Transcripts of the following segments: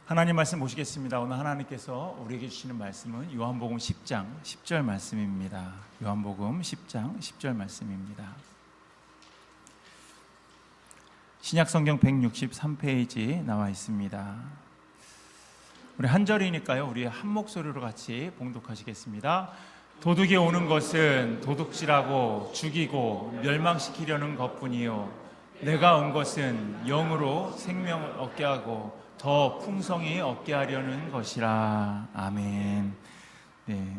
하나님 말씀 보시겠습니다. 오늘 하나님께서 우리에게 주시는 말씀은 요한복음 10장 10절 말씀입니다. 요한복음 10장 10절 말씀입니다. 신약성경 163페이지 나와 있습니다. 우리 한 절이니까요, 우리 한 목소리로 같이 봉독하시겠습니다. 도둑이 오는 것은 도둑질하고 죽이고 멸망시키려는 것뿐이요, 내가 온 것은 영으로 생명을 얻게 하고 더 풍성히 얻게 하려는 것이라. 아멘. 네,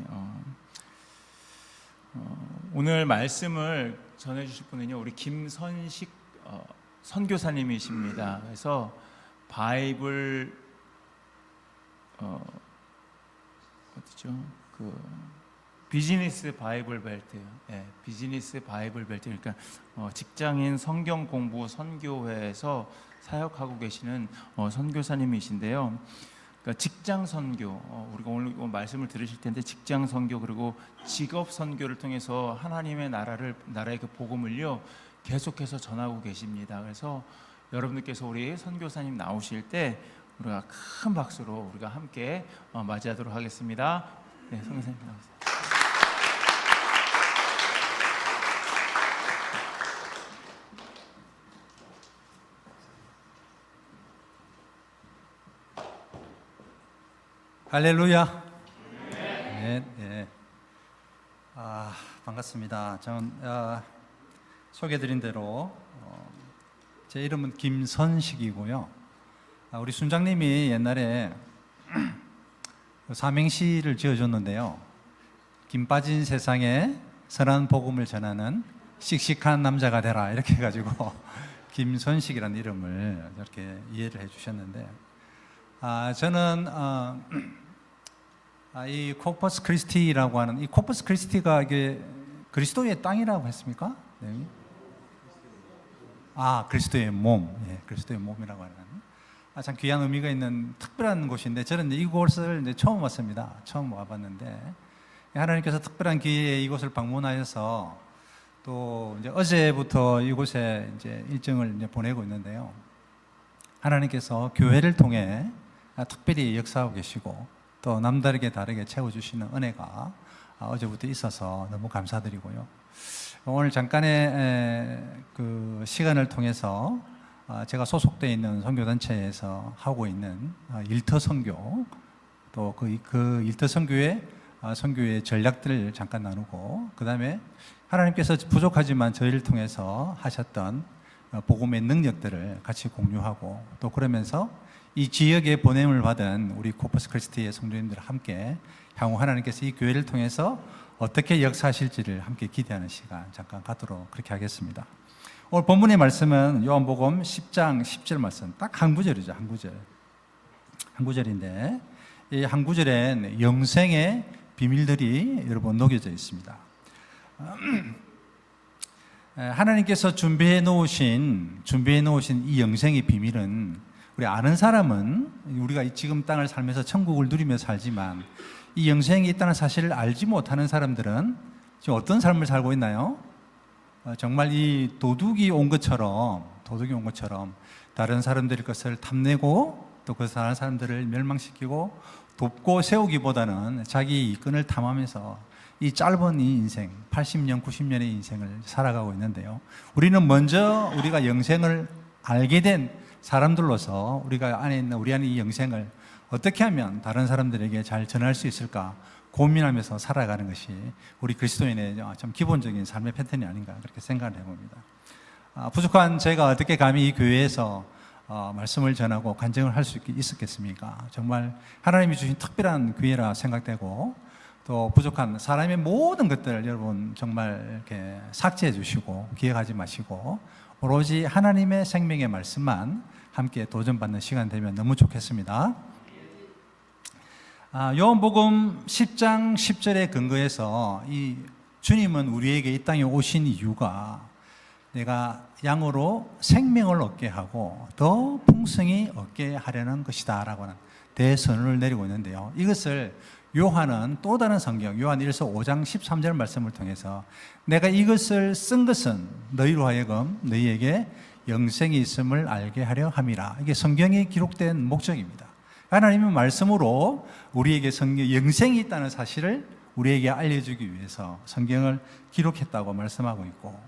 오늘 말씀을 전해주실 분은요, 우리 김선식 선교사님이십니다. 그래서 바이블 어디죠? 비즈니스 바이블 벨트, 비즈니스 바이블 벨트. 그러니까 직장인 성경 공부 선교회에서 사역하고 계시는 선교사님이신데요. 그러니까 직장 선교, 우리가 오늘 말씀을 들으실 텐데, 직장 선교 그리고 직업 선교를 통해서 하나님의 나라의 그 복음을요 계속해서 전하고 계십니다. 그래서 여러분들께서 우리 선교사님 나오실 때 우리가 큰 박수로 우리가 함께 맞이하도록 하겠습니다. 네, 선교사님 나오세요. 할렐루야. 네. 반갑습니다. 저는 소개드린 대로 제 이름은 김선식이고요. 우리 순장님이 옛날에 삼행시를 지어줬는데요. 김 빠진 세상에 선한 복음을 전하는 씩씩한 남자가 되라, 이렇게 해가지고 김선식이라는 이름을 이렇게 이해를 해주셨는데, 저는 이 코퍼스 크리스티라고 하는, 이 코퍼스 크리스티가 이게 그리스도의 땅이라고 했습니까? 네. 그리스도의 몸, 그리스도의 몸이라고 하는 참 귀한 의미가 있는 특별한 곳인데, 저는 이곳을 이제 처음 왔습니다. 처음 와봤는데, 하나님께서 특별한 기회에 이곳을 방문하여서 또 이제 어제부터 이곳에 이제 일정을 이제 보내고 있는데요. 하나님께서 교회를 통해 특별히 역사하고 계시고, 또 남다르게 다르게 채워주시는 은혜가 어제부터 있어서 너무 감사드리고요. 오늘 잠깐의 그 시간을 통해서 제가 소속되어 있는 선교단체에서 하고 있는 일터 선교, 또 그 일터 선교의 전략들을 잠깐 나누고, 그 다음에 하나님께서 부족하지만 저희를 통해서 하셨던 복음의 능력들을 같이 공유하고, 또 그러면서 이 지역에 보냄을 받은 우리 코퍼스 크리스티의 성도님들과 함께 향후 하나님께서 이 교회를 통해서 어떻게 역사하실지를 함께 기대하는 시간 잠깐 갖도록 그렇게 하겠습니다. 오늘 본문의 말씀은 요한복음 10장 10절 말씀, 딱 한 구절이죠. 한 구절인데, 이 한 구절엔 영생의 비밀들이 여러분 녹여져 있습니다. 하나님께서 준비해 놓으신 이 영생의 비밀은, 우리 아는 사람은 우리가 지금 땅을 살면서 천국을 누리며 살지만, 이 영생이 있다는 사실을 알지 못하는 사람들은 지금 어떤 삶을 살고 있나요? 정말 이 도둑이 온 것처럼 다른 사람들의 것을 탐내고, 또 그 다른 사람들을 멸망시키고 돕고 세우기보다는 자기 이권을 탐하면서 이 짧은 이 인생, 80년, 90년의 인생을 살아가고 있는데요. 우리는 먼저 우리가 영생을 알게 된 사람들로서 우리 안에 이 영생을 어떻게 하면 다른 사람들에게 잘 전할 수 있을까 고민하면서 살아가는 것이 우리 그리스도인의 참 기본적인 삶의 패턴이 아닌가, 그렇게 생각을 해봅니다. 부족한 제가 어떻게 감히 이 교회에서 말씀을 전하고 간증을 할 수 있었겠습니까? 정말 하나님이 주신 특별한 기회라 생각되고, 또 부족한 사람의 모든 것들을 여러분 정말 이렇게 삭제해 주시고 기억하지 마시고, 오로지 하나님의 생명의 말씀만 함께 도전받는 시간 되면 너무 좋겠습니다. 요한복음 10장 10절에 근거해서 이 주님은 우리에게 이 땅에 오신 이유가 내가 양으로 생명을 얻게 하고 더 풍성히 얻게 하려는 것이다 라고 하는 대선언을 내리고 있는데요. 이것을 요한은 또 다른 성경, 요한 1서 5장 13절 말씀을 통해서 내가 이것을 쓴 것은 너희로 하여금 너희에게 영생이 있음을 알게 하려 함이라. 이게 성경에 기록된 목적입니다. 하나님은 말씀으로 우리에게 영생이 있다는 사실을 우리에게 알려주기 위해서 성경을 기록했다고 말씀하고 있고,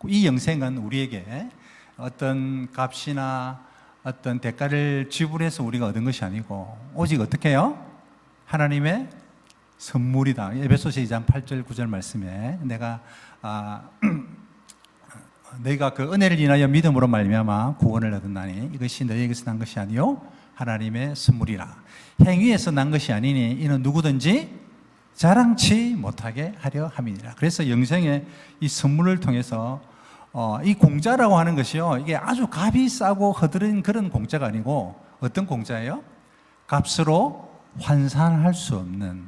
이 영생은 우리에게 어떤 값이나 어떤 대가를 지불해서 우리가 얻은 것이 아니고 오직 어떻게 해요? 하나님의 선물이다. 에베소서 2장 8절 9절 말씀에 너희가 그 은혜를 인하여 믿음으로 말미암아 구원을 얻었나니 이것이 너희에게서 난 것이 아니요 하나님의 선물이라. 행위에서 난 것이 아니니 이는 누구든지 자랑치 못하게 하려 함이니라. 그래서 영생의 이 선물을 통해서 이 공짜라고 하는 것이요, 이게 아주 값이 싸고 허드렛 그런 공짜가 아니고 어떤 공짜예요? 값으로 환산할 수 없는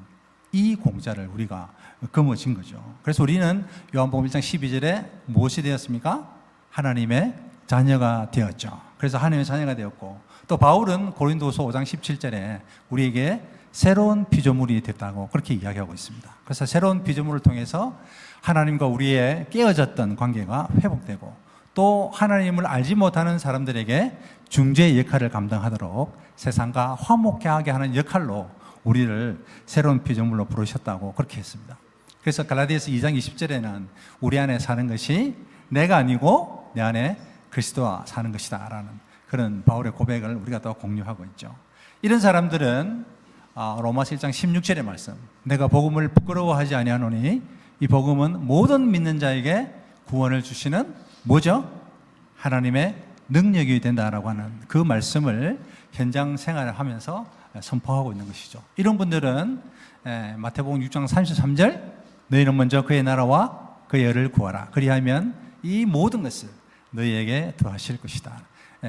이 공짜를 우리가 거머쥔 거죠. 그래서 우리는 요한복음 1장 12절에 무엇이 되었습니까? 하나님의 자녀가 되었죠. 그래서 하나님의 자녀가 되었고, 또 바울은 고린도서 5장 17절에 우리에게 새로운 피조물이 됐다고 그렇게 이야기하고 있습니다. 그래서 새로운 피조물을 통해서 하나님과 우리의 깨어졌던 관계가 회복되고, 또 하나님을 알지 못하는 사람들에게 중재의 역할을 감당하도록 세상과 화목하게 하는 역할로 우리를 새로운 피조물로 부르셨다고 그렇게 했습니다. 그래서 갈라디아서 2장 20절에는 우리 안에 사는 것이 내가 아니고 내 안에 그리스도와 사는 것이다 라는 그런 바울의 고백을 우리가 또 공유하고 있죠. 이런 사람들은 로마서 1장 16절의 말씀, 내가 복음을 부끄러워하지 아니하노니 이 복음은 모든 믿는 자에게 구원을 주시는 뭐죠? 하나님의 능력이 된다라고 하는 그 말씀을 현장 생활을 하면서 선포하고 있는 것이죠. 이런 분들은 마태복음 6장 33절, 너희는 먼저 그의 나라와 그의 의를 구하라. 그리하면 이 모든 것을 너희에게 더하실 것이다.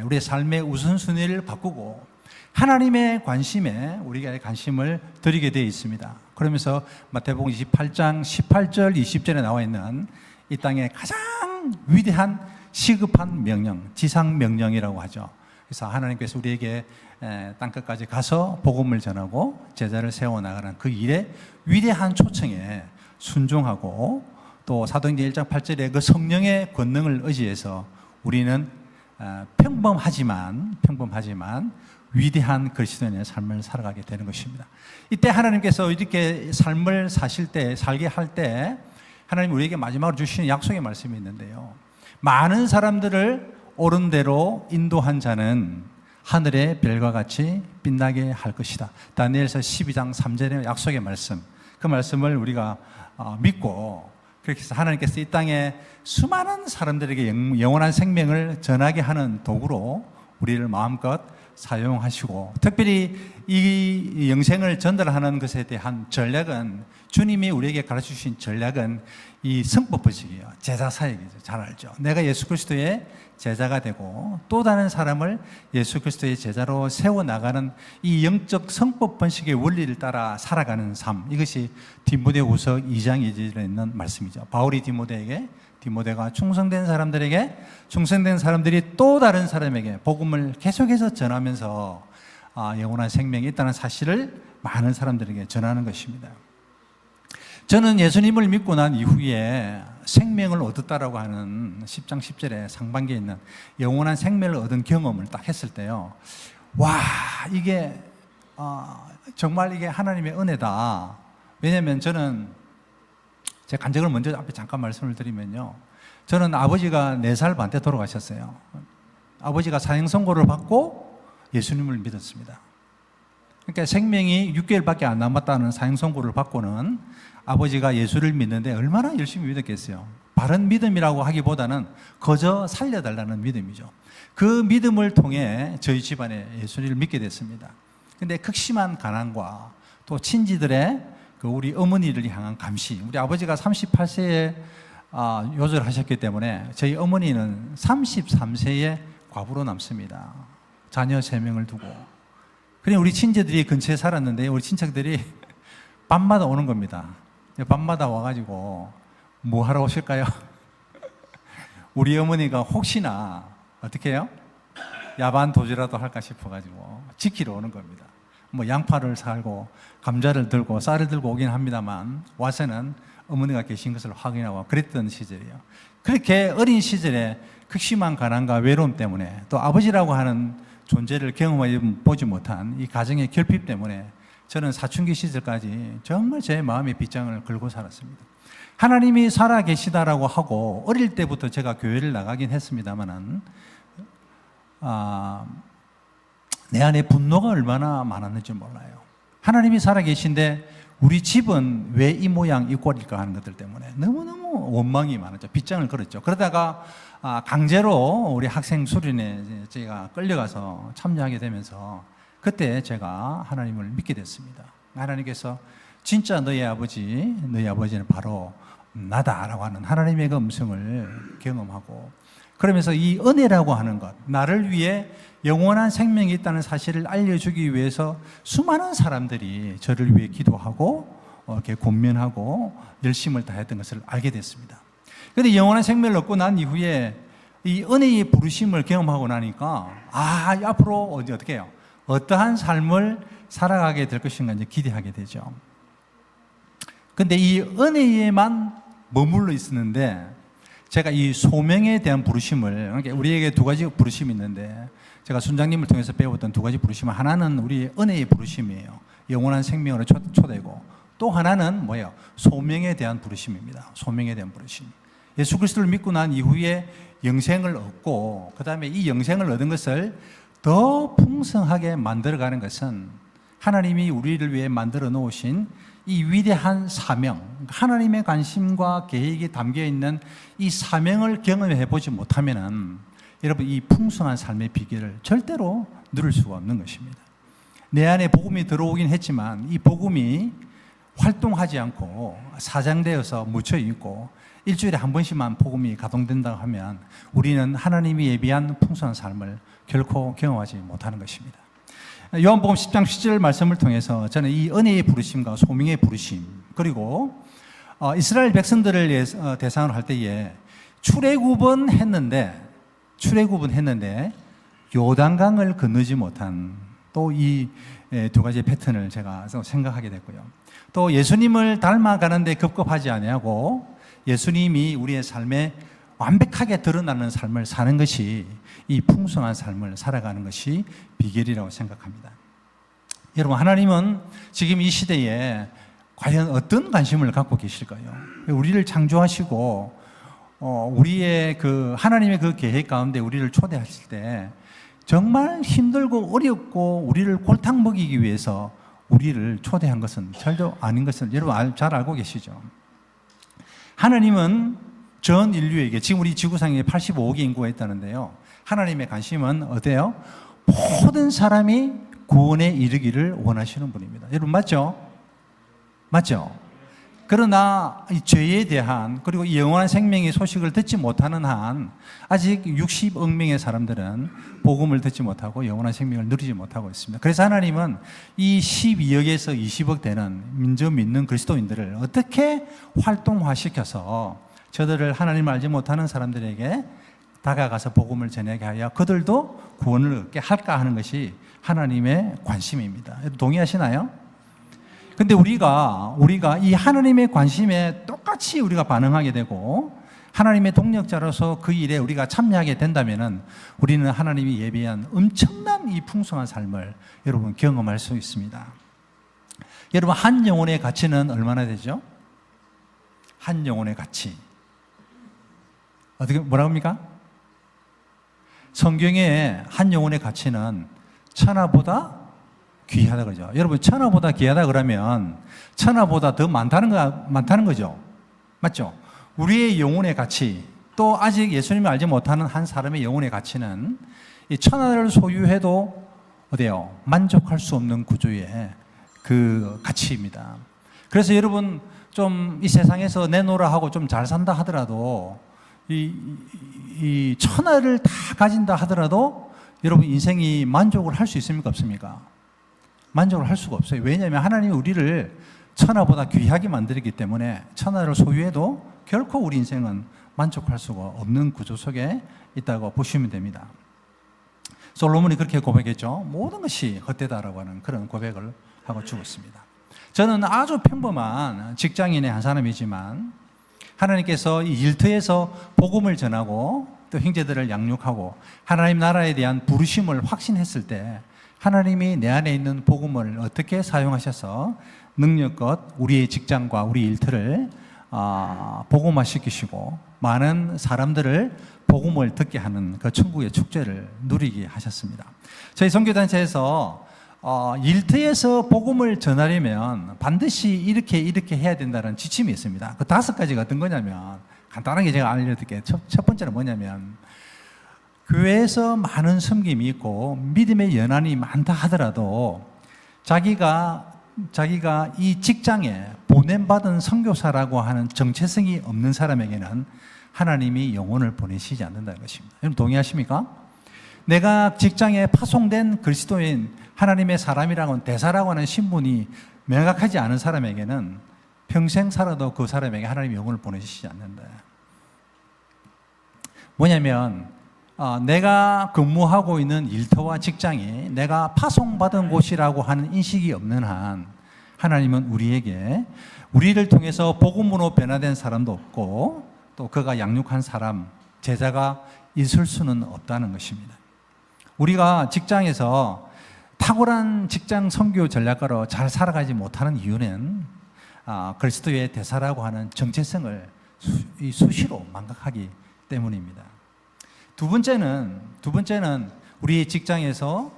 우리의 삶의 우선순위를 바꾸고 하나님의 관심에 우리가 관심을 드리게 되어 있습니다. 그러면서 마태복음 28장 18절 20절에 나와 있는 이 땅의 가장 위대한 시급한 명령, 지상 명령이라고 하죠. 그래서 하나님께서 우리에게 땅끝까지 가서 복음을 전하고 제자를 세워나가는 그 일의 위대한 초청에 순종하고, 또 사도행전 1장 8절에 그 성령의 권능을 의지해서 우리는 평범하지만 위대한 그리스도인의 삶을 살아가게 되는 것입니다. 이때 하나님께서 이렇게 삶을 살게 할 때 하나님 우리에게 마지막으로 주시는 약속의 말씀이 있는데요, 많은 사람들을 옳은 대로 인도한 자는 하늘의 별과 같이 빛나게 할 것이다. 다니엘서 12장 3절의 약속의 말씀, 그 말씀을 우리가 믿고, 그렇게 해서 하나님께서 이 땅에 수많은 사람들에게 영원한 생명을 전하게 하는 도구로 우리를 마음껏 사용하시고, 특별히 이 영생을 전달하는 것에 대한 전략은, 주님이 우리에게 가르쳐주신 전략은 이 성법법칙이에요. 제자 사역이죠. 잘 알죠. 내가 예수 그리스도의 제자가 되고 또 다른 사람을 예수 그리스도의 제자로 세워나가는 이 영적 성법 번식의 원리를 따라 살아가는 삶, 이것이 디모데후서 2장 2절에 있는 말씀이죠. 바울이 디모데가 충성된 사람들에게, 충성된 사람들이 또 다른 사람에게 복음을 계속해서 전하면서 영원한 생명이 있다는 사실을 많은 사람들에게 전하는 것입니다. 저는 예수님을 믿고 난 이후에 생명을 얻었다라고 하는 10장 10절에 상반기에 있는 영원한 생명을 얻은 경험을 딱 했을 때요, 와, 이게 정말 이게 하나님의 은혜다. 왜냐하면 저는 제 간증을 먼저 앞에 잠깐 말씀을 드리면요, 저는 아버지가 4살 반 때 돌아가셨어요. 아버지가 사형 선고를 받고 예수님을 믿었습니다. 그러니까 생명이 6개월밖에 안 남았다는 사형 선고를 받고는 아버지가 예수를 믿는데 얼마나 열심히 믿었겠어요. 바른 믿음이라고 하기보다는 거저 살려달라는 믿음이죠. 그 믿음을 통해 저희 집안에 예수를 믿게 됐습니다. 근데 극심한 가난과 또 친지들의 그 우리 어머니를 향한 감시, 우리 아버지가 38세에 요절하셨기 때문에 저희 어머니는 33세에 과부로 남습니다. 자녀 3명을 두고. 그냥 우리 친지들이 근처에 살았는데 우리 친척들이 밤마다 오는 겁니다. 밤마다 와가지고 뭐 하러 오실까요? 우리 어머니가 혹시나 어떻게 해요? 야반 도주라도 할까 싶어가지고 지키러 오는 겁니다. 뭐 양파를 사고 감자를 들고 쌀을 들고 오긴 합니다만 와서는 어머니가 계신 것을 확인하고 그랬던 시절이에요. 그렇게 어린 시절에 극심한 가난과 외로움 때문에 또 아버지라고 하는 존재를 경험해 보지 못한 이 가정의 결핍 때문에 저는 사춘기 시절까지 정말 제 마음의 빗장을 걸고 살았습니다. 하나님이 살아 계시다라고 하고 어릴 때부터 제가 교회를 나가긴 했습니다만은 내 안에 분노가 얼마나 많았는지 몰라요. 하나님이 살아 계신데 우리 집은 왜 이 모양 이 꼴일까 하는 것들 때문에 너무너무 원망이 많았죠. 빗장을 걸었죠. 그러다가 강제로 우리 학생 수련회 제가 끌려가서 참여하게 되면서 그때 제가 하나님을 믿게 됐습니다. 하나님께서 진짜 너희 아버지는 바로 나다라고 하는 하나님의 그 음성을 경험하고 그러면서 이 은혜라고 하는 것, 나를 위해 영원한 생명이 있다는 사실을 알려주기 위해서 수많은 사람들이 저를 위해 기도하고 이렇게 권면하고 열심을 다했던 것을 알게 됐습니다. 그런데 영원한 생명을 얻고 난 이후에 이 은혜의 부르심을 경험하고 나니까 앞으로 어떻게 해요? 어떠한 삶을 살아가게 될 것인가 이제 기대하게 되죠. 근데 이 은혜에만 머물러 있었는데 제가 이 소명에 대한 부르심을, 그러니까 우리에게 두 가지 부르심이 있는데 제가 순장님을 통해서 배웠던 두 가지 부르심은 하나는 우리 은혜의 부르심이에요. 영원한 생명으로 초대고 또 하나는 뭐예요? 소명에 대한 부르심입니다. 소명에 대한 부르심. 예수 그리스도를 믿고 난 이후에 영생을 얻고 그 다음에 이 영생을 얻은 것을 더 풍성하게 만들어가는 것은 하나님이 우리를 위해 만들어 놓으신 이 위대한 사명, 하나님의 관심과 계획이 담겨있는 이 사명을 경험해 보지 못하면은 여러분 이 풍성한 삶의 비결을 절대로 누릴 수가 없는 것입니다. 내 안에 복음이 들어오긴 했지만 이 복음이 활동하지 않고 사장되어서 묻혀있고 일주일에 한 번씩만 복음이 가동된다고 하면 우리는 하나님이 예비한 풍성한 삶을 결코 경험하지 못하는 것입니다. 요한복음 10장 10절 말씀을 통해서 저는 이 은혜의 부르심과 소명의 부르심 그리고 이스라엘 백성들을 대상으로 할 때에 출애굽은 했는데 요단강을 건너지 못한 또 이 두 가지 패턴을 제가 생각하게 됐고요. 또 예수님을 닮아가는데 급급하지 아니하고 예수님이 우리의 삶에 완벽하게 드러나는 삶을 사는 것이 이 풍성한 삶을 살아가는 것이 비결이라고 생각합니다. 여러분, 하나님은 지금 이 시대에 과연 어떤 관심을 갖고 계실까요? 우리를 창조하시고 우리의 그 하나님의 그 계획 가운데 우리를 초대하실 때 정말 힘들고 어렵고 우리를 골탕 먹이기 위해서 우리를 초대한 것은 절대 아닌 것을 여러분 잘 알고 계시죠? 하나님은 전 인류에게 지금 우리 지구상에 85억의 인구가 있다는데요. 하나님의 관심은 어때요? 모든 사람이 구원에 이르기를 원하시는 분입니다. 여러분 맞죠? 맞죠? 그러나 이 죄에 대한 그리고 이 영원한 생명의 소식을 듣지 못하는 한 아직 60억 명의 사람들은 복음을 듣지 못하고 영원한 생명을 누리지 못하고 있습니다. 그래서 하나님은 이 12억에서 20억 되는 민족 믿는 그리스도인들을 어떻게 활동화시켜서 저들을 하나님을 알지 못하는 사람들에게 다가가서 복음을 전하게 하여 그들도 구원을 얻게 할까 하는 것이 하나님의 관심입니다. 동의하시나요? 근데 우리가 이 하나님의 관심에 똑같이 우리가 반응하게 되고 하나님의 동력자로서 그 일에 우리가 참여하게 된다면은 우리는 하나님이 예비한 엄청난 이 풍성한 삶을 여러분 경험할 수 있습니다. 여러분 한 영혼의 가치는 얼마나 되죠? 한 영혼의 가치. 어떻게 뭐라고 합니까? 성경에 한 영혼의 가치는 천하보다 귀하다 그러죠. 여러분 천하보다 귀하다 그러면 천하보다 더 많다는 거죠. 맞죠? 우리의 영혼의 가치 또 아직 예수님을 알지 못하는 한 사람의 영혼의 가치는 이 천하를 소유해도 어때요? 만족할 수 없는 구조의 그 가치입니다. 그래서 여러분 좀 이 세상에서 내놓으라 하고 좀 잘 산다 하더라도 이 천하를 다 가진다 하더라도 여러분 인생이 만족을 할 수 있습니까? 없습니까? 만족을 할 수가 없어요. 왜냐하면 하나님이 우리를 천하보다 귀하게 만들었기 때문에 천하를 소유해도 결코 우리 인생은 만족할 수가 없는 구조 속에 있다고 보시면 됩니다. 솔로몬이 그렇게 고백했죠. 모든 것이 헛되다라고 하는 그런 고백을 하고 죽었습니다. 저는 아주 평범한 직장인의 한 사람이지만 하나님께서 이 일터에서 복음을 전하고 또 형제들을 양육하고 하나님 나라에 대한 부르심을 확신했을 때 하나님이 내 안에 있는 복음을 어떻게 사용하셔서 능력껏 우리의 직장과 우리 일터를 복음화시키시고 많은 사람들을 복음을 듣게 하는 그 천국의 축제를 누리게 하셨습니다. 저희 선교단체에서 일터에서 복음을 전하려면 반드시 이렇게 해야 된다는 지침이 있습니다. 그 5가지가 어떤 거냐면 간단하게 제가 알려드릴게요. 첫 번째는 뭐냐면 교회에서 많은 섬김이 있고 믿음의 연한이 많다 하더라도 자기가 이 직장에 보냄받은 선교사라고 하는 정체성이 없는 사람에게는 하나님이 영혼을 보내시지 않는다는 것입니다. 여러분 동의하십니까? 내가 직장에 파송된 그리스도인 하나님의 사람이라고 대사라고 하는 신분이 명확하지 않은 사람에게는 평생 살아도 그 사람에게 하나님의 영혼을 보내시지 않는다. 뭐냐면 내가 근무하고 있는 일터와 직장이 내가 파송받은 곳이라고 하는 인식이 없는 한 하나님은 우리를 통해서 복음으로 변화된 사람도 없고 또 그가 양육한 사람, 제자가 있을 수는 없다는 것입니다. 우리가 직장에서 탁월한 직장 선교 전략가로 잘 살아가지 못하는 이유는 그리스도의 대사라고 하는 정체성을 수시로 망각하기 때문입니다. 두 번째는 우리 직장에서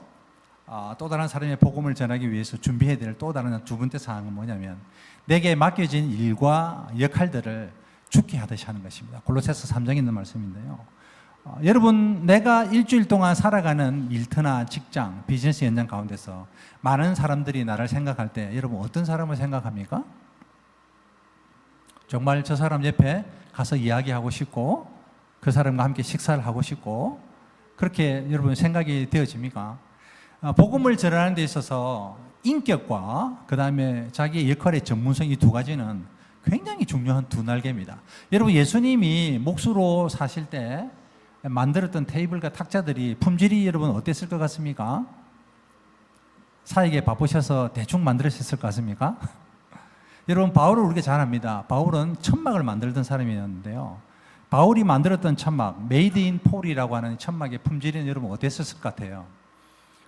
또 다른 사람의 복음을 전하기 위해서 준비해야 될 또 다른 두 번째 사항은 뭐냐면 내게 맡겨진 일과 역할들을 죽게 하듯이 하는 것입니다. 골로새서 3장에 있는 말씀인데요. 여러분 내가 일주일 동안 살아가는 일터나 직장, 비즈니스 현장 가운데서 많은 사람들이 나를 생각할 때 여러분 어떤 사람을 생각합니까? 정말 저 사람 옆에 가서 이야기하고 싶고 그 사람과 함께 식사를 하고 싶고 그렇게 여러분 생각이 되어집니까? 복음을 전하는 데 있어서 인격과 그 다음에 자기의 역할의 전문성 이 두 가지는 굉장히 중요한 두 날개입니다. 여러분 예수님이 몫으로 사실 때 만들었던 테이블과 탁자들이 품질이 여러분 어땠을 것 같습니까? 사에게 바쁘셔서 대충 만들었을 것 같습니까? 여러분 바울을 우리가 잘 압니다. 바울은 천막을 만들던 사람이었는데요. 바울이 만들었던 천막, 메이드 인 폴이라고 하는 천막의 품질은 여러분 어땠을 것 같아요?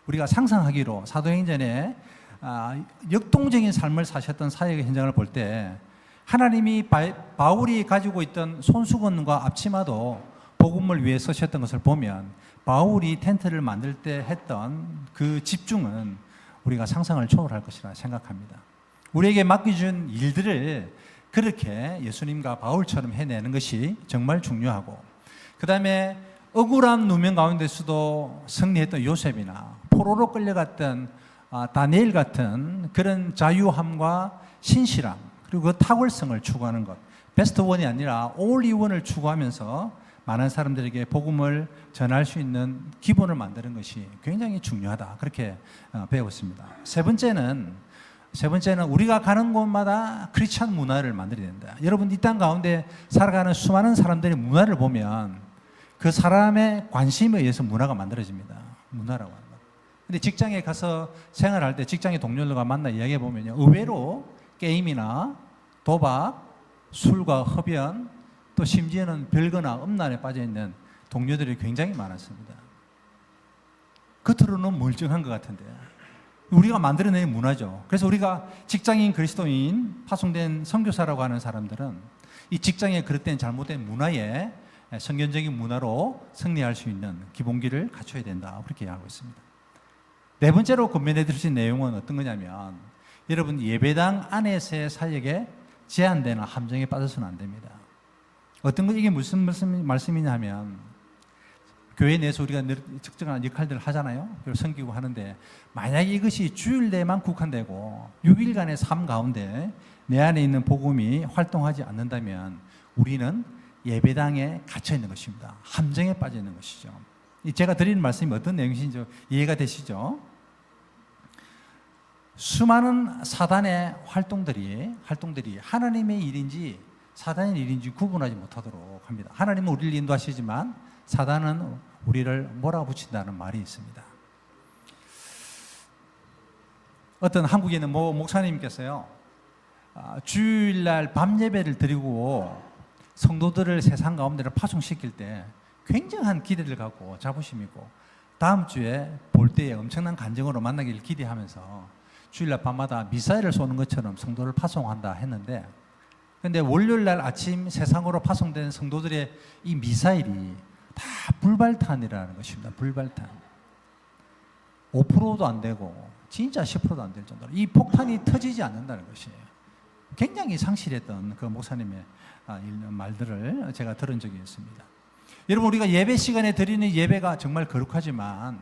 우리가 상상하기로 사도행전에 역동적인 삶을 사셨던 사역의 현장을 볼 때 하나님이 바울이 가지고 있던 손수건과 앞치마도 복음을 위해 쓰셨던 것을 보면 바울이 텐트를 만들 때 했던 그 집중은 우리가 상상을 초월할 것이라 생각합니다. 우리에게 맡겨준 일들을 그렇게 예수님과 바울처럼 해내는 것이 정말 중요하고 그 다음에 억울한 누명 가운데서도 승리했던 요셉이나 포로로 끌려갔던 다니엘 같은 그런 자유함과 신실함 그리고 그 탁월성을 추구하는 것 베스트 원이 아니라 올리 원을 추구하면서 많은 사람들에게 복음을 전할 수 있는 기본을 만드는 것이 굉장히 중요하다 그렇게 배웠습니다. 세 번째는 우리가 가는 곳마다 크리스찬 문화를 만들어야 된다. 여러분 이 땅 가운데 살아가는 수많은 사람들의 문화를 보면 그 사람의 관심에 의해서 문화가 만들어집니다. 문화라고 하는 것. 근데 직장에 가서 생활할 때 직장의 동료들과 만나 이야기해 보면요. 의외로 게임이나 도박, 술과 흡연 또 심지어는 별거나 음란에 빠져 있는 동료들이 굉장히 많았습니다. 겉으로는 멀쩡한 것 같은데 우리가 만들어낸 문화죠. 그래서 우리가 직장인 그리스도인 파송된 선교사라고 하는 사람들은 이 직장에 그릇된 잘못된 문화에 성경적인 문화로 승리할 수 있는 기본기를 갖춰야 된다. 그렇게 이야기하고 있습니다. 네 번째로 권면해 드릴 내용은 어떤 거냐면 여러분 예배당 안에서의 사역에 제한되는 함정에 빠져서는 안 됩니다. 어떤 거 이게 무슨 말씀이냐 하면 교회 내에서 우리가 특정한 역할들을 하잖아요. 그리고 섬기고 하는데 만약에 이것이 주일 내만 국한되고 6일간의 삶 가운데 내 안에 있는 복음이 활동하지 않는다면 우리는 예배당에 갇혀 있는 것입니다. 함정에 빠져 있는 것이죠. 제가 드리는 말씀이 어떤 내용인지 이해가 되시죠? 수많은 사단의 활동들이 하나님의 일인지 사단의 일인지 구분하지 못하도록 합니다. 하나님은 우리를 인도하시지만 사단은 우리를 몰아붙인다는 말이 있습니다. 어떤 한국에 있는 목사님께서요, 주일날 밤 예배를 드리고 성도들을 세상 가운데로 파송시킬 때 굉장한 기대를 갖고 자부심 있고 다음 주에 볼 때에 엄청난 간증으로 만나기를 기대하면서 주일날 밤마다 미사일을 쏘는 것처럼 성도를 파송한다 했는데, 근데 월요일날 아침 세상으로 파송된 성도들의 이 미사일이 다 불발탄이라는 것입니다. 불발탄. 5%도 안 되고 진짜 10%도 안 될 정도로 이 폭탄이 터지지 않는다는 것이에요. 굉장히 상실했던 그 목사님의 말들을 제가 들은 적이 있습니다. 여러분, 우리가 예배 시간에 드리는 예배가 정말 거룩하지만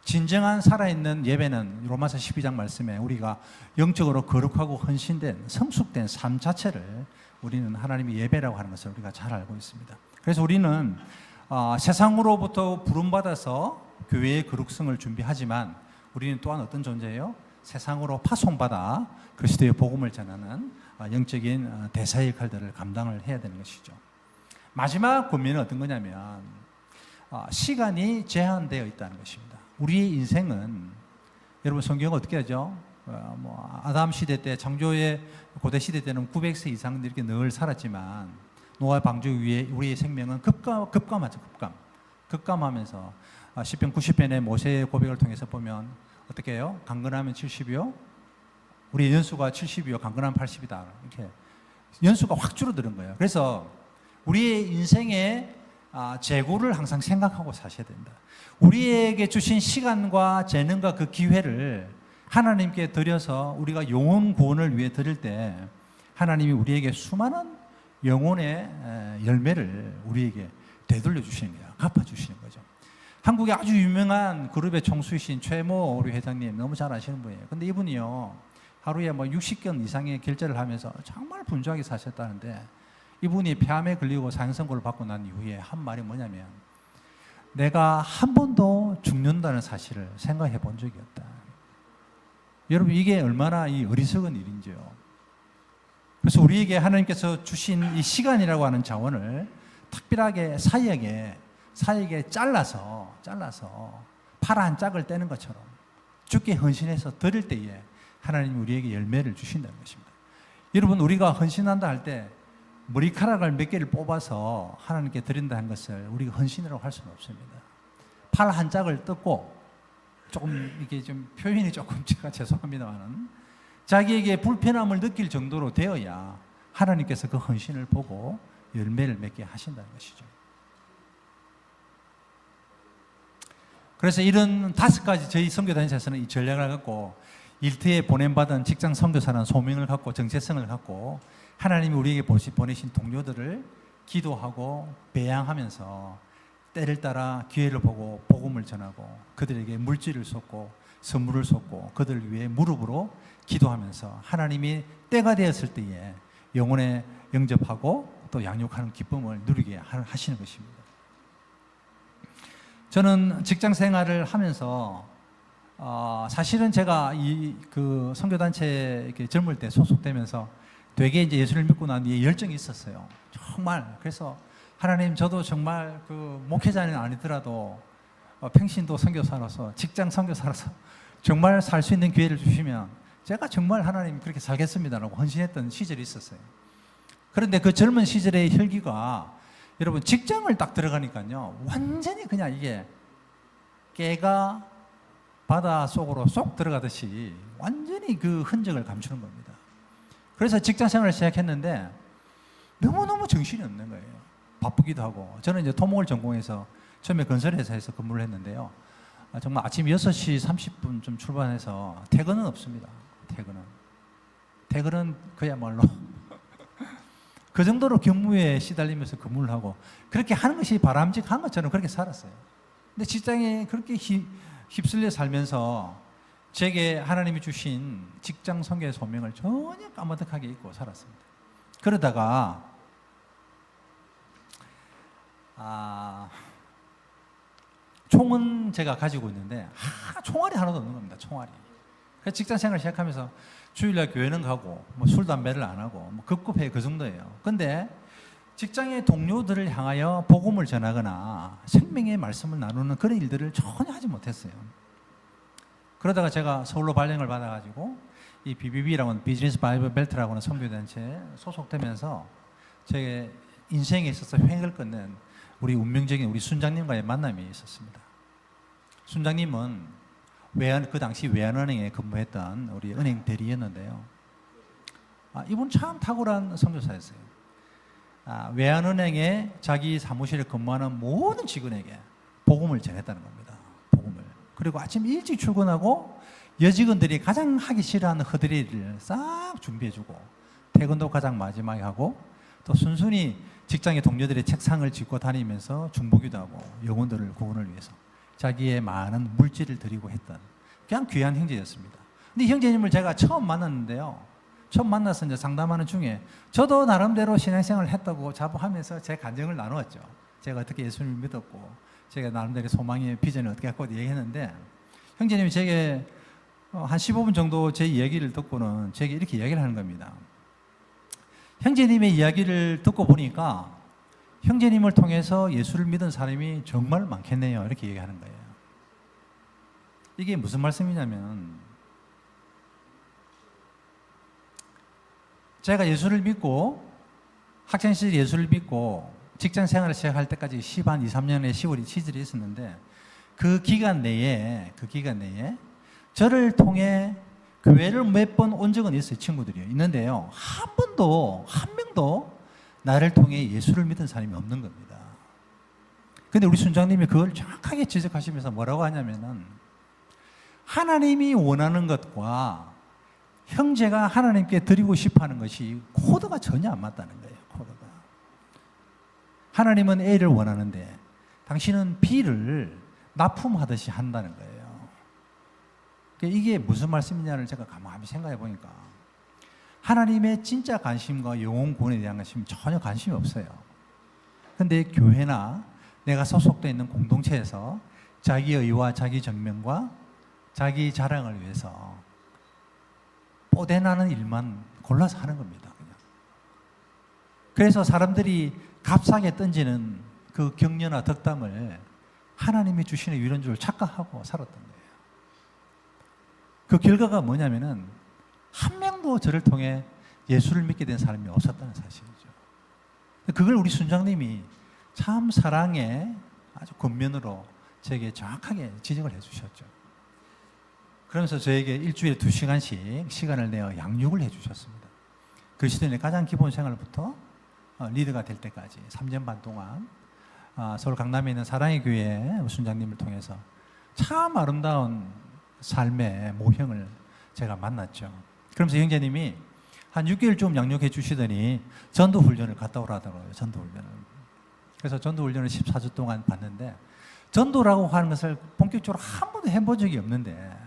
진정한 살아있는 예배는 로마서 12장 말씀에 우리가 영적으로 거룩하고 헌신된 성숙된 삶 자체를 우리는 하나님의 예배라고 하는 것을 우리가 잘 알고 있습니다. 그래서 우리는 세상으로부터 부름받아서 교회의 거룩성을 준비하지만 우리는 또한 어떤 존재예요? 세상으로 파송받아 그리스도의 복음을 전하는 영적인 대사의 역할들을 감당을 해야 되는 것이죠. 마지막 고민은 어떤 거냐면 시간이 제한되어 있다는 것입니다. 우리의 인생은, 여러분 성경은 어떻게 하죠? 아담 시대 때, 창조의 고대 시대 때는 900세 이상 이렇게 늘 살았지만 노아 방주 위에 우리의 생명은 급감하죠. 급감하면서 시편 90편의 모세의 고백을 통해서 보면 어떻게 해요? 강건하면 70이요, 우리 연수가 70이요, 강건하면 80이다. 이렇게 연수가 확 줄어드는 거예요. 그래서 우리의 인생의 재고를 항상 생각하고 사셔야 된다. 우리에게 주신 시간과 재능과 그 기회를 하나님께 드려서 우리가 영혼 구원을 위해 드릴 때 하나님이 우리에게 수많은 영혼의 열매를 우리에게 되돌려 주시는 거예요. 갚아 주시는 거죠. 한국의 아주 유명한 그룹의 총수이신 최모 우리 회장님 너무 잘 아시는 분이에요. 근데 이분이요, 하루에 60견 이상의 결제를 하면서 정말 분주하게 사셨다는데, 이분이 폐암에 걸리고 사형선고를 받고 난 이후에 한 말이 뭐냐면, 내가 한 번도 죽는다는 사실을 생각해 본 적이 없다. 여러분, 이게 얼마나 이 어리석은 일인지요. 그래서 우리에게 하나님께서 주신 이 시간이라고 하는 자원을 특별하게 사역에 잘라서 팔 한 짝을 떼는 것처럼 주께 헌신해서 드릴 때에 하나님이 우리에게 열매를 주신다는 것입니다. 여러분, 우리가 헌신한다 할 때 머리카락을 몇 개를 뽑아서 하나님께 드린다는 것을 우리가 헌신이라고 할 수는 없습니다. 팔 한 짝을 뜯고, 조금 이게 좀 표현이 조금 제가 죄송합니다만은, 자기에게 불편함을 느낄 정도로 되어야 하나님께서 그 헌신을 보고 열매를 맺게 하신다는 것이죠. 그래서 이런 5가지 저희 선교단체에서는 이 전략을 갖고 일터에 보냄받은 직장 선교사라는 소명을 갖고 정체성을 갖고 하나님이 우리에게 보내신 동료들을 기도하고 배양하면서 때를 따라 기회를 보고 복음을 전하고 그들에게 물질을 쏟고 선물을 쏟고 그들을 위해 무릎으로 기도하면서 하나님이 때가 되었을 때에 영혼에 영접하고 또 양육하는 기쁨을 누리게 하시는 것입니다. 저는 직장 생활을 하면서 사실은 제가 그 선교단체에 젊을 때 소속되면서 되게 이제 예수를 믿고 난 뒤에 열정이 있었어요. 정말. 그래서 하나님, 저도 정말 그 목회자는 아니더라도 평신도 선교사로서, 직장 선교사로서 정말 살 수 있는 기회를 주시면 제가 정말 하나님 그렇게 살겠습니다라고 헌신했던 시절이 있었어요. 그런데 그 젊은 시절의 혈기가, 여러분, 직장을 딱 들어가니까요, 완전히 그냥 이게 깨가 바다 속으로 쏙 들어가듯이 완전히 그 흔적을 감추는 겁니다. 그래서 직장 생활을 시작했는데 너무너무 정신이 없는 거예요. 바쁘기도 하고. 저는 이제 토목을 전공해서 처음에 건설회사에서 근무를 했는데요. 정말 아침 6시 30분쯤 출발해서 퇴근은 없습니다. 퇴근은 그야말로 그 정도로 경무에 시달리면서 근무를 하고, 그렇게 하는 것이 바람직한 것처럼 그렇게 살았어요. 근데 직장에 그렇게 휩쓸려 살면서 제게 하나님이 주신 직장 선교의 소명을 전혀 까마득하게 잊고 살았습니다. 그러다가 총은 제가 가지고 있는데 총알이 하나도 없는 겁니다. 총알이. 그래서 직장 생활을 시작하면서 주일날 교회는 가고 술 담배를 안 하고 급급해, 그 정도예요. 근데 직장의 동료들을 향하여 복음을 전하거나 생명의 말씀을 나누는 그런 일들을 전혀 하지 못했어요. 그러다가 제가 서울로 발령을 받아가지고 이 BBB라고 하는 비즈니스 바이블 벨트라고 하는 선교단체에 소속되면서 제 인생에 있어서 횡을 끊는 우리 운명적인 우리 순장님과의 만남이 있었습니다. 순장님은 그 당시 외환은행에 근무했던 우리 은행 대리였는데요. 이분 참 탁월한 선교사였어요. 외환은행에 자기 사무실에 근무하는 모든 직원에게 복음을 전했다는 겁니다. 복음을. 그리고 아침 일찍 출근하고 여직원들이 가장 하기 싫어하는 허드레일을 싹 준비해주고 퇴근도 가장 마지막에 하고 또 순순히 직장의 동료들의 책상을 짚고 다니면서 중보기도 하고 영혼들을 구원을 위해서 자기의 많은 물질을 드리고 했던 그냥 귀한 형제였습니다. 근데 형제님을 제가 처음 만났는데요. 처음 만나서 이제 상담하는 중에 저도 나름대로 신앙생활을 했다고 자부하면서 제 간증을 나누었죠. 제가 어떻게 예수님을 믿었고 제가 나름대로 소망의 비전을 어떻게 갖고 얘기했는데 형제님이 제게 한 15분 정도 제 이야기를 듣고는 제게 이렇게 이야기를 하는 겁니다. 형제님의 이야기를 듣고 보니까 형제님을 통해서 예수를 믿은 사람이 정말 많겠네요. 이렇게 얘기하는 거예요. 이게 무슨 말씀이냐면 제가 예수를 믿고 학창시절 예수를 믿고 직장 생활을 시작할 때까지 2, 3년의 시월이 치질이 있었는데 그 기간 내에 저를 통해 교회를 몇 번 온 적은 있어요. 친구들이요. 있는데요. 한 명도 나를 통해 예수를 믿은 사람이 없는 겁니다. 근데 우리 순장님이 그걸 정확하게 지적하시면서 뭐라고 하냐면은 하나님이 원하는 것과 형제가 하나님께 드리고 싶어 하는 것이 코드가 전혀 안 맞다는 거예요. 코드가. 하나님은 A를 원하는데 당신은 B를 납품하듯이 한다는 거예요. 이게 무슨 말씀이냐를 제가 가만히 생각해 보니까 하나님의 진짜 관심과 영혼 구원에 대한 관심이 전혀 관심이 없어요. 그런데 교회나 내가 소속되어 있는 공동체에서 자기 의와 자기 정명과 자기 자랑을 위해서 뽀대나는 일만 골라서 하는 겁니다. 그냥. 그래서 사람들이 값싸게 던지는 그 격려나 덕담을 하나님이 주시는 위로인 줄 착각하고 살았던 거예요. 그 결과가 뭐냐면은 한 명도 저를 통해 예수를 믿게 된 사람이 없었다는 사실이죠. 그걸 우리 순장님이 참 사랑의 아주 겉면으로 저에게 정확하게 지적을 해주셨죠. 그러면서 저에게 일주일에 2시간씩 시간을 내어 양육을 해주셨습니다. 그리스도인의 가장 기본 생활부터 리더가 될 때까지 3년 반 동안 서울 강남에 있는 사랑의 교회 순장님을 통해서 참 아름다운 삶의 모형을 제가 만났죠. 그러면서 형제님이 한 6개월 좀 양육해 주시더니 전도훈련을 갔다 오라더라고요. 전도훈련을. 그래서 전도훈련을 14주 동안 봤는데 전도라고 하는 것을 본격적으로 한 번도 해본 적이 없는데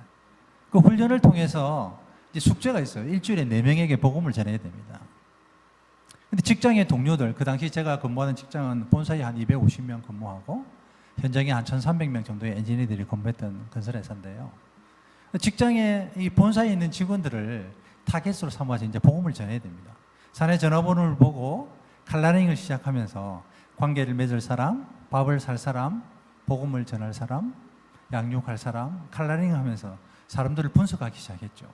그 훈련을 통해서 이제 숙제가 있어요. 일주일에 4명에게 복음을 전해야 됩니다. 근데 직장의 동료들, 그 당시 제가 근무하는 직장은 본사에 한 250명 근무하고 현장에 한 1,300명 정도의 엔지니어들이 근무했던 건설회사인데요. 직장에 이 본사에 있는 직원들을 타겟으로 삼아서 이제 복음을 전해야 됩니다. 사내 전화번호를 보고 칼라링을 시작하면서 관계를 맺을 사람, 밥을 살 사람, 복음을 전할 사람, 양육할 사람, 칼라링을 하면서 사람들을 분석하기 시작했죠.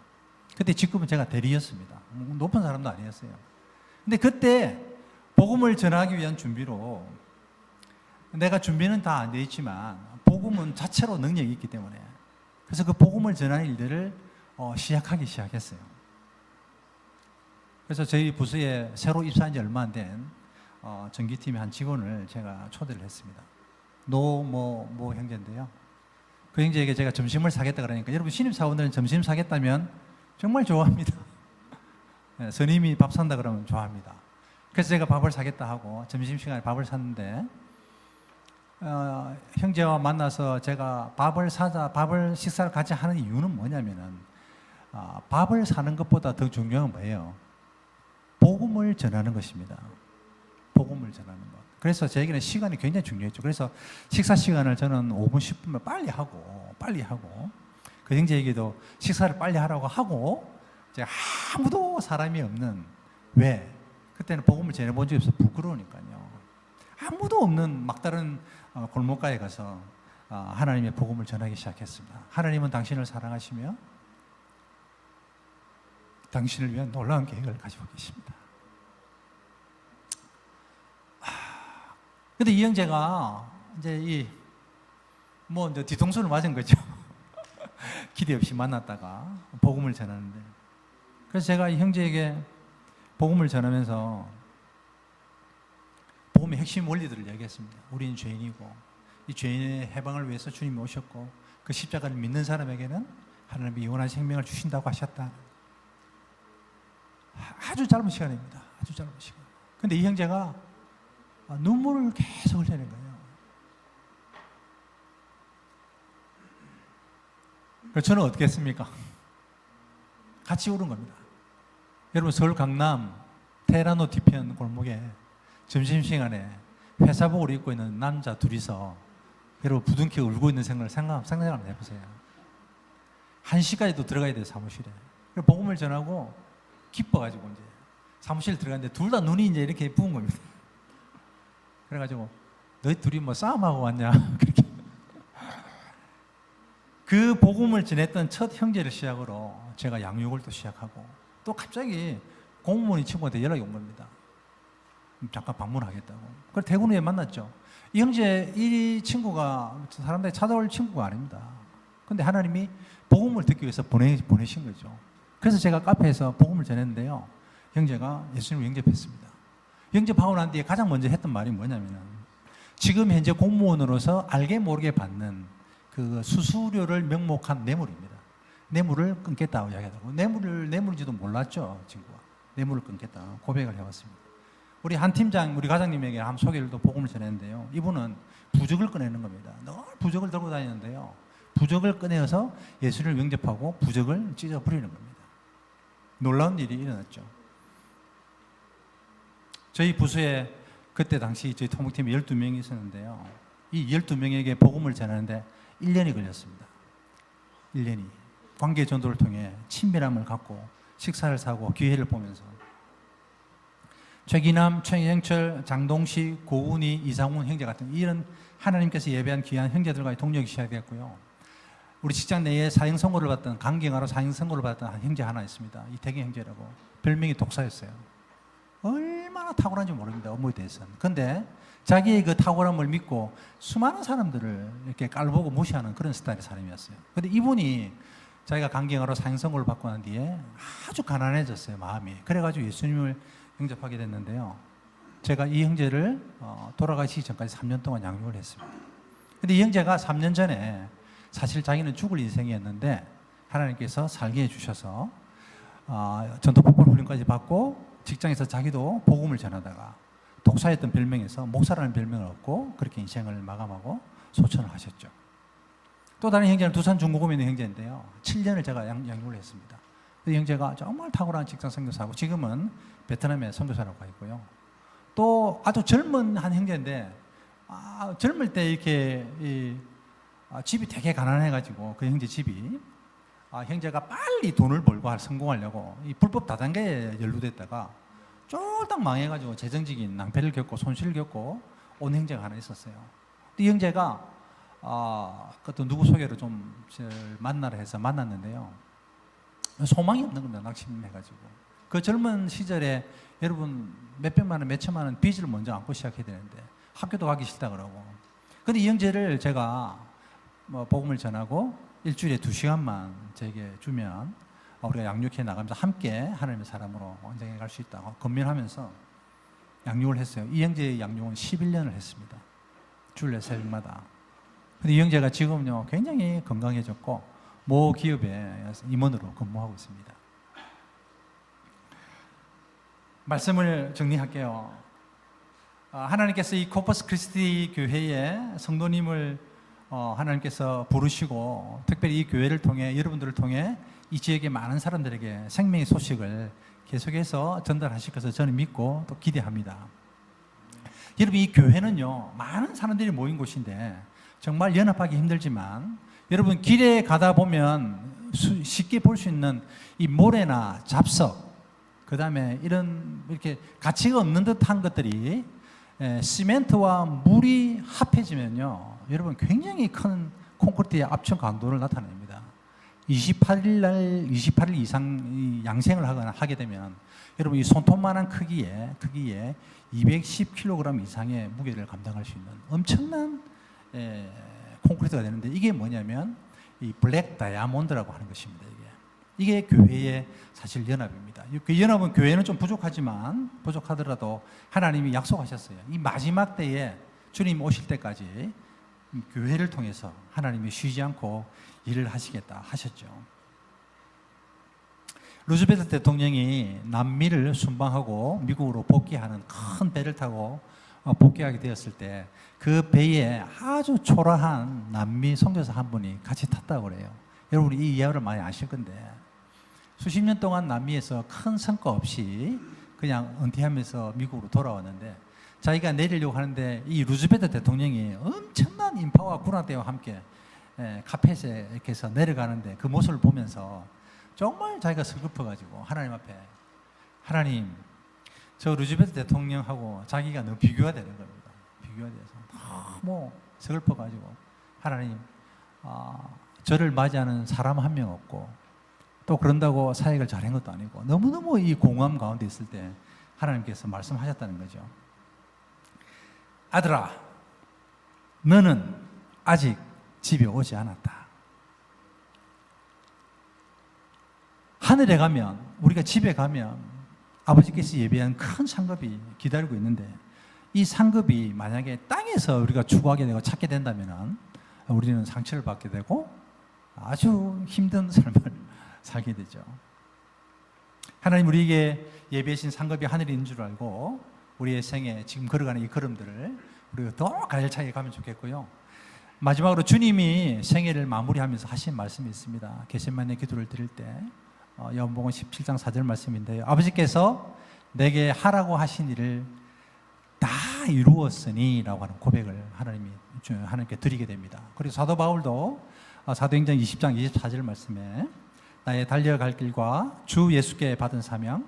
그때 직급은 제가 대리였습니다. 높은 사람도 아니었어요. 근데 그때 복음을 전하기 위한 준비로 내가 준비는 다 안 돼 있지만 복음은 자체로 능력이 있기 때문에 그래서 그 복음을 전하는 일들을 시작하기 시작했어요. 그래서 저희 부서에 새로 입사한 지 얼마 안 된 전기팀의 한 직원을 제가 초대를 했습니다. 뭐 형제인데요. 그 형제에게 제가 점심을 사겠다 그러니까 여러분 신입사원들은 점심 사겠다면 정말 좋아합니다. 네, 선임이 밥 산다 그러면 좋아합니다. 그래서 제가 밥을 사겠다 하고 점심시간에 밥을 샀는데 형제와 만나서 제가 밥을 식사를 같이 하는 이유는 뭐냐면은 밥을 사는 것보다 더 중요한 뭐예요? 복음을 전하는 것입니다. 복음을 전하는 것. 그래서 저에게는 시간이 굉장히 중요했죠. 그래서 식사 시간을 저는 5분, 10분만 빨리 하고 그 형제에게도 식사를 빨리 하라고 하고 이제 아무도 사람이 없는 왜? 그때는 복음을 전해본 적이 없어서 부끄러우니까요. 아무도 없는 막다른 골목가에 가서 하나님의 복음을 전하기 시작했습니다. 하나님은 당신을 사랑하시며 당신을 위한 놀라운 계획을 가지고 계십니다. 근데 이 형제가 이제 이제 뒤통수를 맞은 거죠. 기대 없이 만났다가 복음을 전하는데, 그래서 제가 이 형제에게 복음을 전하면서 복음의 핵심 원리들을 얘기했습니다. 우리는 죄인이고 이 죄인의 해방을 위해서 주님이 오셨고 그 십자가를 믿는 사람에게는 하나님이 영원한 생명을 주신다고 하셨다. 아주 짧은 시간입니다. 아주 짧은 시간. 근데 이 형제가 눈물을 계속 흘리는 거예요. 그래서 저는 어떻게 했습니까? 같이 울은 겁니다. 여러분, 서울 강남 테라노 뒤편 골목에 점심시간에 회사복을 입고 있는 남자 둘이서 여러분 부둥켜 울고 있는 생각을 한번 해보세요. 1시까지도 들어가야 돼요, 사무실에. 그래서 복음을 전하고 기뻐가지고 이제 사무실 들어갔는데 둘 다 눈이 이제 이렇게 부은 겁니다. 그래가지고 너희 둘이 뭐 싸움하고 왔냐? 그렇게. 그 복음을 전했던 첫 형제를 시작으로 제가 양육을 또 시작하고, 또 갑자기 공무원이 친구한테 연락이 온 겁니다. 잠깐 방문하겠다고. 그래서 대구에 만났죠. 이 친구가 사람들이 찾아올 친구가 아닙니다. 근데 하나님이 복음을 듣기 위해서 보내신 거죠. 그래서 제가 카페에서 복음을 전했는데요, 형제가 예수님을 영접했습니다. 영접하고 난 뒤에 가장 먼저 했던 말이 뭐냐면, 지금 현재 공무원으로서 알게 모르게 받는 그 수수료를 명목한 뇌물입니다. 뇌물을 끊겠다고 이야기하고, 뇌물인지도 몰랐죠, 친구가. 뇌물을 끊겠다 고백을 해왔습니다. 우리 한 팀장, 우리 과장님에게 한 소개를 또 복음을 전했는데요, 이분은 부적을 꺼내는 겁니다. 늘 부적을 들고 다니는데요, 부적을 꺼내어서 예수를 영접하고 부적을 찢어 버리는 겁니다. 놀라운 일이 일어났죠. 저희 부서에 그때 당시 저희 토목팀이 12명이 있었는데요, 이 12명에게 복음을 전하는데 1년이 걸렸습니다. 1년이. 관계 전도를 통해 친밀함을 갖고 식사를 사고 기회를 보면서 최기남, 최영철, 장동식, 고은희, 이상훈 형제 같은 이런 하나님께서 예배한 귀한 형제들과의 동력이 시작됐고요. 우리 직장 내에 사형 선고를 받던, 강경하로 사형 선고를 받았던 한 형제 하나 있습니다. 이태경 형제라고. 별명이 독사였어요. 얼마나 탁월한지 모릅니다, 업무에 대해서는. 그런데 자기의 그 탁월함을 믿고 수많은 사람들을 이렇게 깔보고 무시하는 그런 스타일의 사람이었어요. 그런데 이분이 자기가 강경하로 사형 선고를 받고 난 뒤에 아주 가난해졌어요, 마음이. 그래가지고 예수님을 영접하게 됐는데요, 제가 이 형제를 돌아가시기 전까지 3년 동안 양육을 했습니다. 근데 이 형제가 3년 전에 사실 자기는 죽을 인생이었는데 하나님께서 살게 해주셔서 전도폭발 훈련까지 받고 직장에서 자기도 복음을 전하다가 독사였던 별명에서 목사라는 별명을 얻고 그렇게 인생을 마감하고 소천을 하셨죠. 또 다른 형제는 두산 중고금에 있는 형제인데요, 7년을 제가 양육을 했습니다. 그 형제가 정말 탁월한 직장 선교사고 지금은 베트남에 선교사라고 가 있고요. 또 아주 젊은 한 형제인데 젊을 때 이렇게 집이 되게 가난해가지고 그 형제 집이 형제가 빨리 돈을 벌고 성공하려고 이 불법 다단계에 연루됐다가 쫄딱 망해가지고 재정적인 낭패를 겪고 손실을 겪고 온 형제가 하나 있었어요. 이 형제가 그것도 누구 소개로 좀 만나라 해서 만났는데요, 소망이 없는 겁니다. 낙심해가지고. 그 젊은 시절에 여러분 몇백만 원, 몇천만 원 빚을 먼저 안고 시작해야 되는데 학교도 가기 싫다 그러고. 근데 이 형제를 제가 복음을 전하고 일주일에 2시간만 제게 주면 우리가 양육해 나가면서 함께 하나님의 사람으로 완전히 갈 수 있다고 건면하면서 양육을 했어요. 이 형제의 양육은 11년을 했습니다. 주일에 새벽마다. 근데 이 형제가 지금요 굉장히 건강해졌고 모 기업에 임원으로 근무하고 있습니다. 말씀을 정리할게요. 하나님께서 이 코퍼스 크리스티 교회에 성도님을 하나님께서 부르시고 특별히 이 교회를 통해 여러분들을 통해 이 지역의 많은 사람들에게 생명의 소식을 계속해서 전달하실 것을 저는 믿고 또 기대합니다. 여러분, 이 교회는요 많은 사람들이 모인 곳인데 정말 연합하기 힘들지만 여러분 길에 가다 보면 쉽게 볼 수 있는 이 모래나 잡석, 그 다음에 이렇게 가치가 없는 듯한 것들이 시멘트와 물이 합해지면요 여러분 굉장히 큰 콘크리트의 압축 강도를 나타냅니다. 28일 이상 이 양생을 하게 되면 여러분 이 손톱만한 크기에 210kg 이상의 무게를 감당할 수 있는 엄청난 콘크리트가 되는데, 이게 뭐냐면 이 블랙 다이아몬드라고 하는 것입니다. 이게 교회의 사실 연합입니다. 그 연합은 교회는 좀 부족하더라도 하나님이 약속하셨어요. 이 마지막 때에 주님 오실 때까지 교회를 통해서 하나님이 쉬지 않고 일을 하시겠다 하셨죠. 루즈벨트 대통령이 남미를 순방하고 미국으로 복귀하는 큰 배를 타고 복귀하게 되었을 때 그 배에 아주 초라한 남미 선교사 한 분이 같이 탔다고 그래요. 여러분 이 이야기를 많이 아실 건데, 수십 년 동안 남미에서 큰 성과 없이 그냥 은퇴하면서 미국으로 돌아왔는데, 자기가 내리려고 하는데 이 루즈벨트 대통령이 엄청난 인파와 군함대와 함께 카펫에 이렇게 해서 내려가는데 그 모습을 보면서 정말 자기가 슬퍼가지고 하나님 앞에, 하나님, 저 루즈벨트 대통령하고 자기가 너무 비교가 되는 겁니다. 비교가 돼서 너무 슬퍼가지고, 하나님, 저를 맞이하는 사람 한 명 없고 또 그런다고 사역을 잘한 것도 아니고 너무너무 이 공허함 가운데 있을 때 하나님께서 말씀하셨다는 거죠. 아들아, 너는 아직 집에 오지 않았다. 하늘에 가면, 우리가 집에 가면 아버지께서 예비한 큰 상급이 기다리고 있는데, 이 상급이 만약에 땅에서 우리가 추구하게 되고 찾게 된다면 우리는 상처를 받게 되고 아주 힘든 삶을 살게 되죠. 하나님 우리에게 예비하신 상급이 하늘에 있는 줄 알고 우리의 생에 지금 걸어가는 이 걸음들을 우리가 더 가열차게 가면 좋겠고요. 마지막으로 주님이 생애를 마무리하면서 하신 말씀이 있습니다. 겟세마네 기도를 드릴 때 요한복음 17장 4절 말씀인데요. 아버지께서 내게 하라고 하신 일을 다 이루었으니 라고 하는 고백을 하나님께 드리게 됩니다. 그리고 사도 바울도 사도행전 20장 24절 말씀에 나의 달려갈 길과 주 예수께 받은 사명,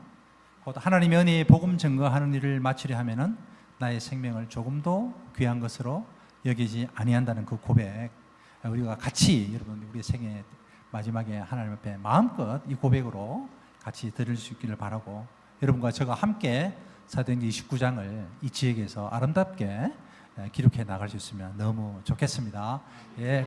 곧 하나님의 은혜의 복음 증거하는 일을 마치려 하면은 나의 생명을 조금도 귀한 것으로 여기지 아니한다는 그 고백, 우리가 같이 여러분 우리의 생애 마지막에 하나님 앞에 마음껏 이 고백으로 같이 드릴 수 있기를 바라고, 여러분과 저가 함께 사도행전 29장을 이 지역에서 아름답게 기록해 나갈 수 있으면 너무 좋겠습니다. 예.